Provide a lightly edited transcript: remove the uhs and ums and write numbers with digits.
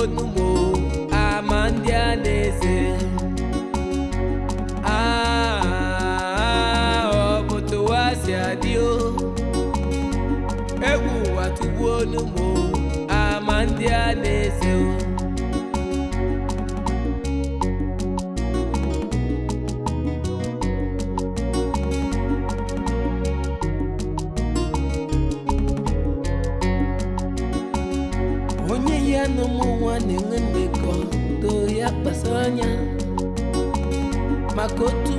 numo amandia neze. Obuka Uwa Si Adi o. Ewu atuwo numo amandia neze o. Onye ya no mu wane ngembeko do ya pasanya makoto